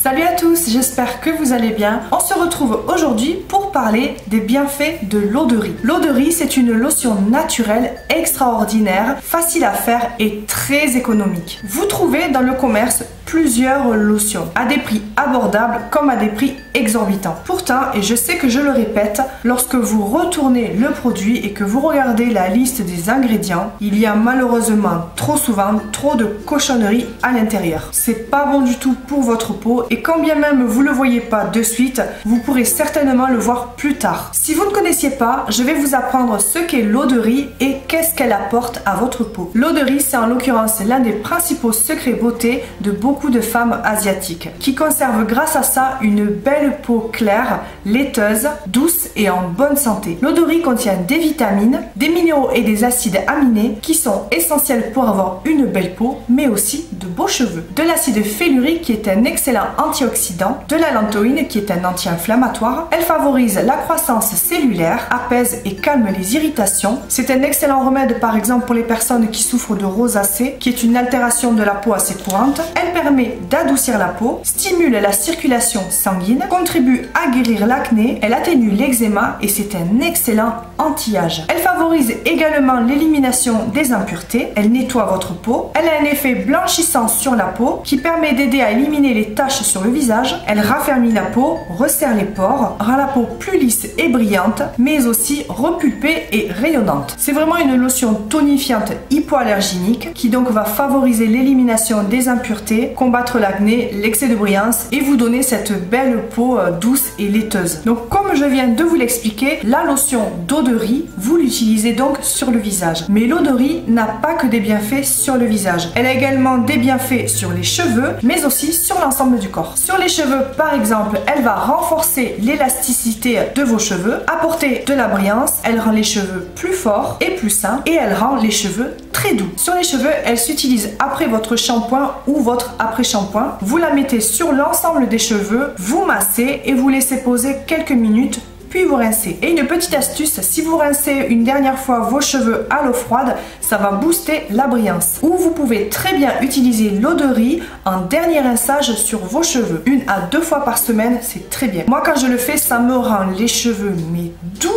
Salut à tous, j'espère que vous allez bien. On se retrouve aujourd'hui pour parler des bienfaits de l'eau de riz. L'eau de riz, c'est une lotion naturelle extraordinaire, facile à faire et très économique. Vous trouvez dans le commerce plusieurs lotions à des prix abordables comme à des prix exorbitants. Pourtant, et je sais que je le répète, lorsque vous retournez le produit et que vous regardez la liste des ingrédients, il y a malheureusement trop souvent trop de cochonneries à l'intérieur. C'est pas bon du tout pour votre peau et quand bien même vous le voyez pas de suite, vous pourrez certainement le voir plus tard. Si vous ne connaissiez pas, je vais vous apprendre ce qu'est l'eau de riz et qu'est-ce qu'elle apporte à votre peau. L'eau de riz, c'est en l'occurrence l'un des principaux secrets beauté de beaucoup de femmes asiatiques qui conservent grâce à ça une belle peau claire, laiteuse, douce et en bonne santé. L'eau de riz contient des vitamines, des minéraux et des acides aminés qui sont essentiels pour avoir une belle peau mais aussi de beaux cheveux. De l'acide fellurique qui est un excellent antioxydant, de la lantoïne qui est un anti-inflammatoire. Elle favorise la croissance cellulaire, apaise et calme les irritations. C'est un excellent remède par exemple pour les personnes qui souffrent de rosacée, qui est une altération de la peau assez courante. Elle permet d'adoucir la peau, stimule la circulation sanguine, contribue à guérir l'acné, elle atténue l'eczéma et c'est un excellent anti-âge. Elle favorise également l'élimination des impuretés, elle nettoie votre peau, elle a un effet blanchissant sur la peau qui permet d'aider à éliminer les taches sur le visage, elle raffermit la peau, resserre les pores, rend la peau plus lisse et brillante, mais aussi repulpée et rayonnante. C'est vraiment une lotion tonifiante hypoallergénique qui donc va favoriser l'élimination des impuretés, combattre l'acné, l'excès de brillance et vous donner cette belle peau douce et laiteuse. Donc comme je viens de vous l'expliquer, la lotion d'eau de riz, vous l'utilisez donc sur le visage. Mais l'eau de riz n'a pas que des bienfaits sur le visage. Elle a également des bienfaits sur les cheveux, mais aussi sur l'ensemble du corps. Sur les cheveux, par exemple, elle va renforcer l'élasticité de vos cheveux, apporter de la brillance, elle rend les cheveux plus forts et plus sains et elle rend les cheveux très doux. Sur les cheveux, elle s'utilise après votre shampoing ou votre après-shampoing. Vous la mettez sur l'ensemble des cheveux, vous massez et vous laissez poser quelques minutes puis vous rincez. Et une petite astuce, si vous rincez une dernière fois vos cheveux à l'eau froide, ça va booster la brillance. Ou vous pouvez très bien utiliser l'eau de riz en dernier rinçage sur vos cheveux. 1 à 2 fois par semaine, c'est très bien. Moi quand je le fais, ça me rend les cheveux mais doux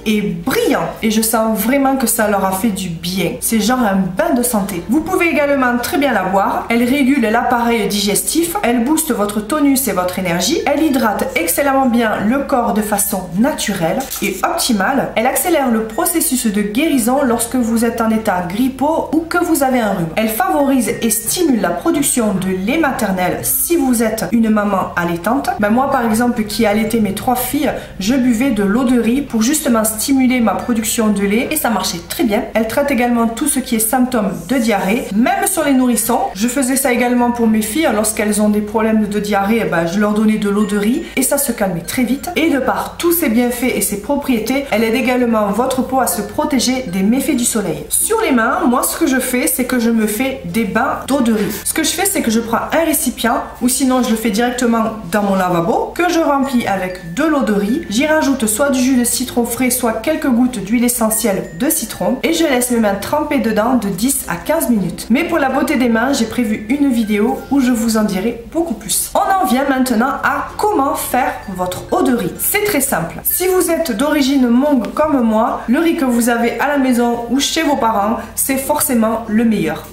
et brillant et je sens vraiment que ça leur a fait du bien. C'est genre un bain de santé. Vous pouvez également très bien la boire. Elle régule l'appareil digestif, elle booste votre tonus et votre énergie, elle hydrate excellemment bien le corps de façon naturelle et optimale. Elle accélère le processus de guérison lorsque vous êtes en état grippeux ou que vous avez un rhume. Elle favorise et stimule la production de lait maternel si vous êtes une maman allaitante. Moi par exemple qui allaitais mes 3 filles, je buvais de l'eau de riz pour justement stimuler ma production de lait et ça marchait très bien. Elle traite également tout ce qui est symptômes de diarrhée, même sur les nourrissons. Je faisais ça également pour mes filles lorsqu'elles ont des problèmes de diarrhée, je leur donnais de l'eau de riz et ça se calmait très vite. Et de par tous ses bienfaits et ses propriétés, elle aide également votre peau à se protéger des méfaits du soleil. Sur les mains, moi ce que je fais, c'est que je me fais des bains d'eau de riz. Ce que je fais, c'est que je prends un récipient ou sinon je le fais directement dans mon lavabo que je remplis avec de l'eau de riz. J'y rajoute soit du jus de citron frais, soit quelques gouttes d'huile essentielle de citron et je laisse mes mains tremper dedans de 10 à 15 minutes. Mais pour la beauté des mains, j'ai prévu une vidéo où je vous en dirai beaucoup plus. On en vient maintenant à comment faire votre eau de riz. C'est très simple. Si vous êtes d'origine Hmong comme moi, le riz que vous avez à la maison ou chez vos parents, c'est forcément le meilleur.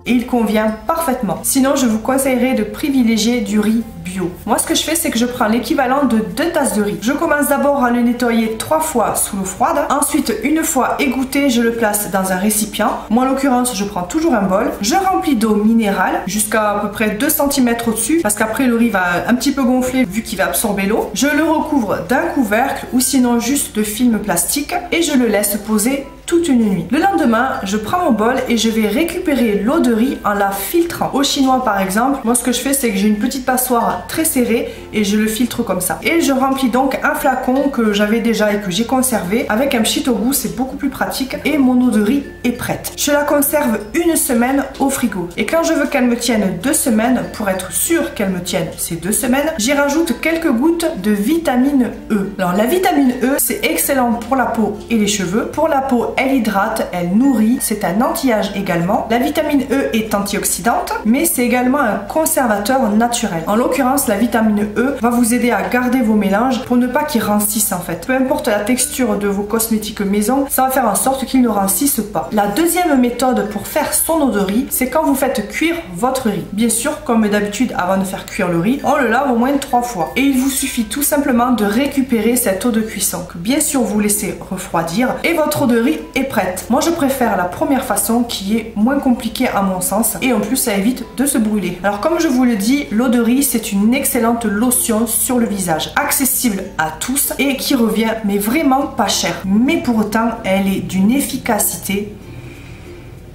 Et il convient parfaitement. Sinon, je vous conseillerais de privilégier du riz bio. Moi, ce que je fais, c'est que je prends l'équivalent de 2 tasses de riz. Je commence d'abord à le nettoyer 3 fois sous l'eau froide. Ensuite, une fois égoutté, je le place dans un récipient. Moi, en l'occurrence, je prends toujours un bol. Je remplis d'eau minérale jusqu'à peu près 2 cm au-dessus parce qu'après, le riz va un petit peu gonfler vu qu'il va absorber l'eau. Je le recouvre d'un couvercle ou sinon juste de film plastique et je le laisse poser toute une nuit. Le lendemain, je prends mon bol et je vais récupérer l'eau de riz en la filtrant. Au chinois par exemple, moi ce que je fais c'est que j'ai une petite passoire très serrée et je le filtre comme ça. Et je remplis donc un flacon que j'avais déjà et que j'ai conservé avec un pchit au bout, c'est beaucoup plus pratique et mon eau de riz est prête. Je la conserve 1 semaine au frigo et quand je veux qu'elle me tienne 2 semaines, pour être sûr qu'elle me tienne ces 2 semaines, j'y rajoute quelques gouttes de vitamine E. Alors la vitamine E c'est excellent pour la peau et les cheveux. Pour la peau, elle hydrate, elle nourrit, c'est un anti-âge également. La vitamine E est antioxydante, forte, mais c'est également un conservateur naturel. En l'occurrence, la vitamine E va vous aider à garder vos mélanges pour ne pas qu'ils rancissent en fait. Peu importe la texture de vos cosmétiques maison, ça va faire en sorte qu'ils ne rancissent pas. La deuxième méthode pour faire son eau de riz, c'est quand vous faites cuire votre riz. Bien sûr, comme d'habitude, avant de faire cuire le riz, on le lave au moins 3 fois. Et il vous suffit tout simplement de récupérer cette eau de cuisson que bien sûr vous laissez refroidir et votre eau de riz est prête. Moi je préfère la première façon qui est moins compliquée à mon sens et en plus ça évite de se brûler. Alors comme je vous le dis, l'eau de riz c'est une excellente lotion sur le visage, accessible à tous et qui revient mais vraiment pas cher. Mais pour autant elle est d'une efficacité.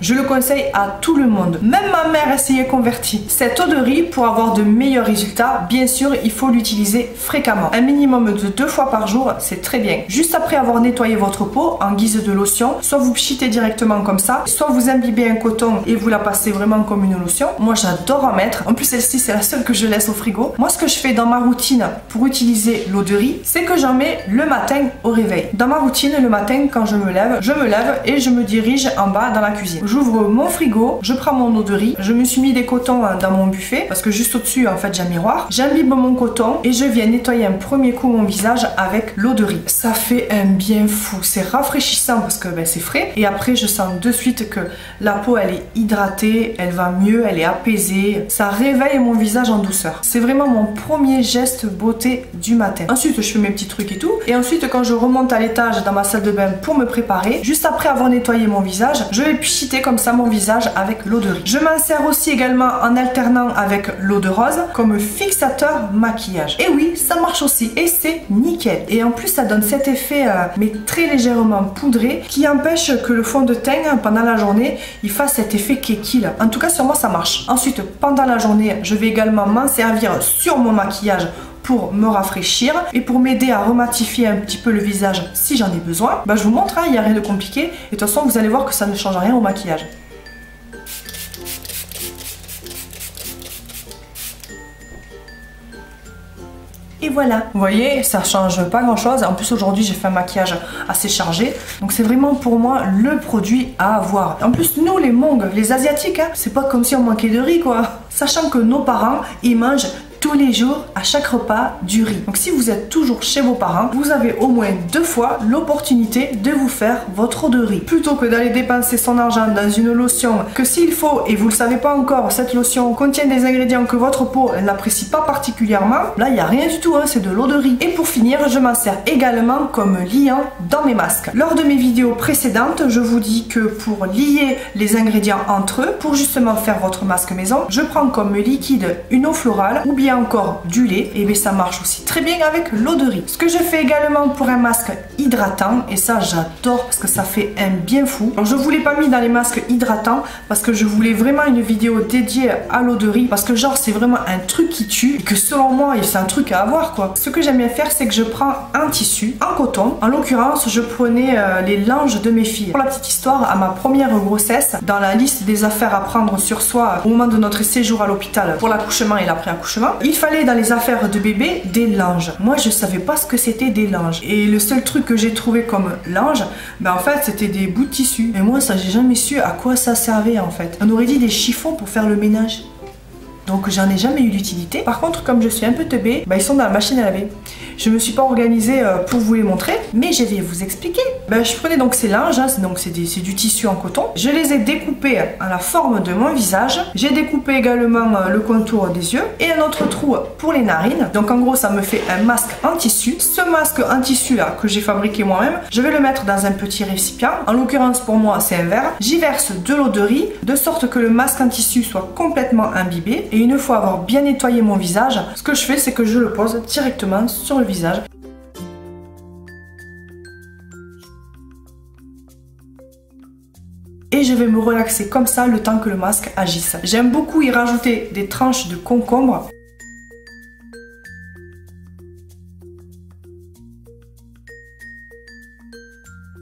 Je le conseille à tout le monde. Même ma mère s'y est convertie. Cette eau de riz, pour avoir de meilleurs résultats, bien sûr, il faut l'utiliser fréquemment. Un minimum de 2 fois par jour, c'est très bien. Juste après avoir nettoyé votre peau en guise de lotion, soit vous pchitez directement comme ça, soit vous imbibez un coton et vous la passez vraiment comme une lotion. Moi, j'adore en mettre. En plus, celle-ci, c'est la seule que je laisse au frigo. Moi, ce que je fais dans ma routine pour utiliser l'eau de riz, c'est que j'en mets le matin au réveil. Dans ma routine, le matin, quand je me lève et je me dirige en bas dans la cuisine. J'ouvre mon frigo, je prends mon eau de riz, je me suis mis des cotons dans mon buffet parce que juste au-dessus en fait j'ai un miroir. J'imbibe mon coton et je viens nettoyer un premier coup mon visage avec l'eau de riz. Ça fait un bien fou, c'est rafraîchissant parce que c'est frais et après je sens de suite que la peau elle est hydratée, elle va mieux, elle est apaisée. Ça réveille mon visage en douceur. C'est vraiment mon premier geste beauté du matin. Ensuite je fais mes petits trucs et tout et ensuite quand je remonte à l'étage dans ma salle de bain pour me préparer, juste après avoir nettoyé mon visage, je vais pchiter comme ça mon visage avec l'eau de riz. Je m'en sers aussi également en alternant avec l'eau de rose comme fixateur maquillage. Et oui, ça marche aussi et c'est nickel. Et en plus ça donne cet effet mais très légèrement poudré qui empêche que le fond de teint pendant la journée il fasse cet effet keki là. En tout cas sur moi ça marche. Ensuite pendant la journée je vais également m'en servir sur mon maquillage pour me rafraîchir et pour m'aider à rematifier un petit peu le visage si j'en ai besoin. Je vous montre, il n'y a rien de compliqué et de toute façon vous allez voir que ça ne change rien au maquillage. Et voilà, vous voyez, ça change pas grand chose. En plus aujourd'hui j'ai fait un maquillage assez chargé, donc c'est vraiment pour moi le produit à avoir. En plus nous les Hmongs, les asiatiques, c'est pas comme si on manquait de riz quoi. Sachant que nos parents ils mangent tous les jours à chaque repas du riz. Donc si vous êtes toujours chez vos parents, vous avez au moins 2 fois l'opportunité de vous faire votre eau de riz. Plutôt que d'aller dépenser son argent dans une lotion que s'il faut, et vous le savez pas encore, cette lotion contient des ingrédients que votre peau n'apprécie pas particulièrement, là il n'y a rien du tout, c'est de l'eau de riz. Et pour finir, je m'en sers également comme liant dans mes masques. Lors de mes vidéos précédentes, je vous dis que pour lier les ingrédients entre eux, pour justement faire votre masque maison, je prends comme liquide une eau florale ou bien encore du lait, et bien ça marche aussi très bien avec l'eau de riz. Ce que je fais également pour un masque hydratant, et ça j'adore parce que ça fait un bien fou. Alors je vous l'ai pas mis dans les masques hydratants parce que je voulais vraiment une vidéo dédiée à l'eau de riz parce que genre c'est vraiment un truc qui tue et que selon moi c'est un truc à avoir quoi. Ce que j'aime bien faire c'est que je prends un tissu en coton, en l'occurrence je prenais les langes de mes filles. Pour la petite histoire, à ma première grossesse, dans la liste des affaires à prendre sur soi au moment de notre séjour à l'hôpital pour l'accouchement et l'après-accouchement, il fallait dans les affaires de bébé des langes. Moi je savais pas ce que c'était des langes et le seul truc que j'ai trouvé comme lange, en fait c'était des bouts de tissu et moi ça j'ai jamais su à quoi ça servait en fait. On aurait dit des chiffons pour faire le ménage. Donc j'en ai jamais eu d'utilité. Par contre comme je suis un peu teubée, ils sont dans la machine à laver. Je me suis pas organisée pour vous les montrer, mais je vais vous expliquer. Je prenais donc ces linges, donc c'est du tissu en coton. Je les ai découpés à la forme de mon visage. J'ai découpé également le contour des yeux et un autre trou pour les narines. Donc en gros ça me fait un masque en tissu. Ce masque en tissu là que j'ai fabriqué moi-même, je vais le mettre dans un petit récipient. En l'occurrence pour moi c'est un verre. J'y verse de l'eau de riz de sorte que le masque en tissu soit complètement imbibé. Et une fois avoir bien nettoyé mon visage, ce que je fais c'est que je le pose directement sur le visage. Et je vais me relaxer comme ça le temps que le masque agisse. J'aime beaucoup y rajouter des tranches de concombre.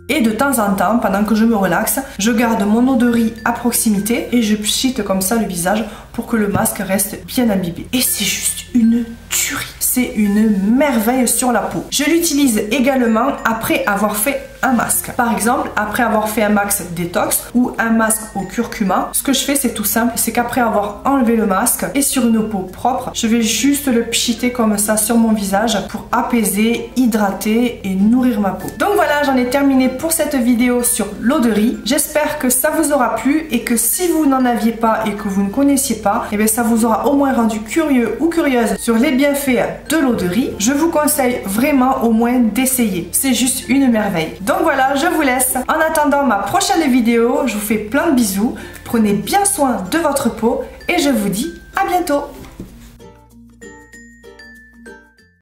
Et de temps en temps, pendant que je me relaxe, je garde mon eau de riz à proximité et je pchite comme ça le visage pour que le masque reste bien imbibé. Et c'est juste une tuerie. C'est une merveille sur la peau. Je l'utilise également après avoir fait un masque. Par exemple, après avoir fait un masque détox ou un masque au curcuma, ce que je fais c'est tout simple, c'est qu'après avoir enlevé le masque et sur une peau propre, je vais juste le pchiter comme ça sur mon visage pour apaiser, hydrater et nourrir ma peau. Donc voilà, j'en ai terminé pour cette vidéo sur l'eau de riz. J'espère que ça vous aura plu et que si vous n'en aviez pas et que vous ne connaissiez pas, et bien ça vous aura au moins rendu curieux ou curieuse sur les bienfaits de l'eau de riz. Je vous conseille vraiment au moins d'essayer. C'est juste une merveille. Donc voilà, je vous laisse. En attendant ma prochaine vidéo, je vous fais plein de bisous. Prenez bien soin de votre peau et je vous dis à bientôt.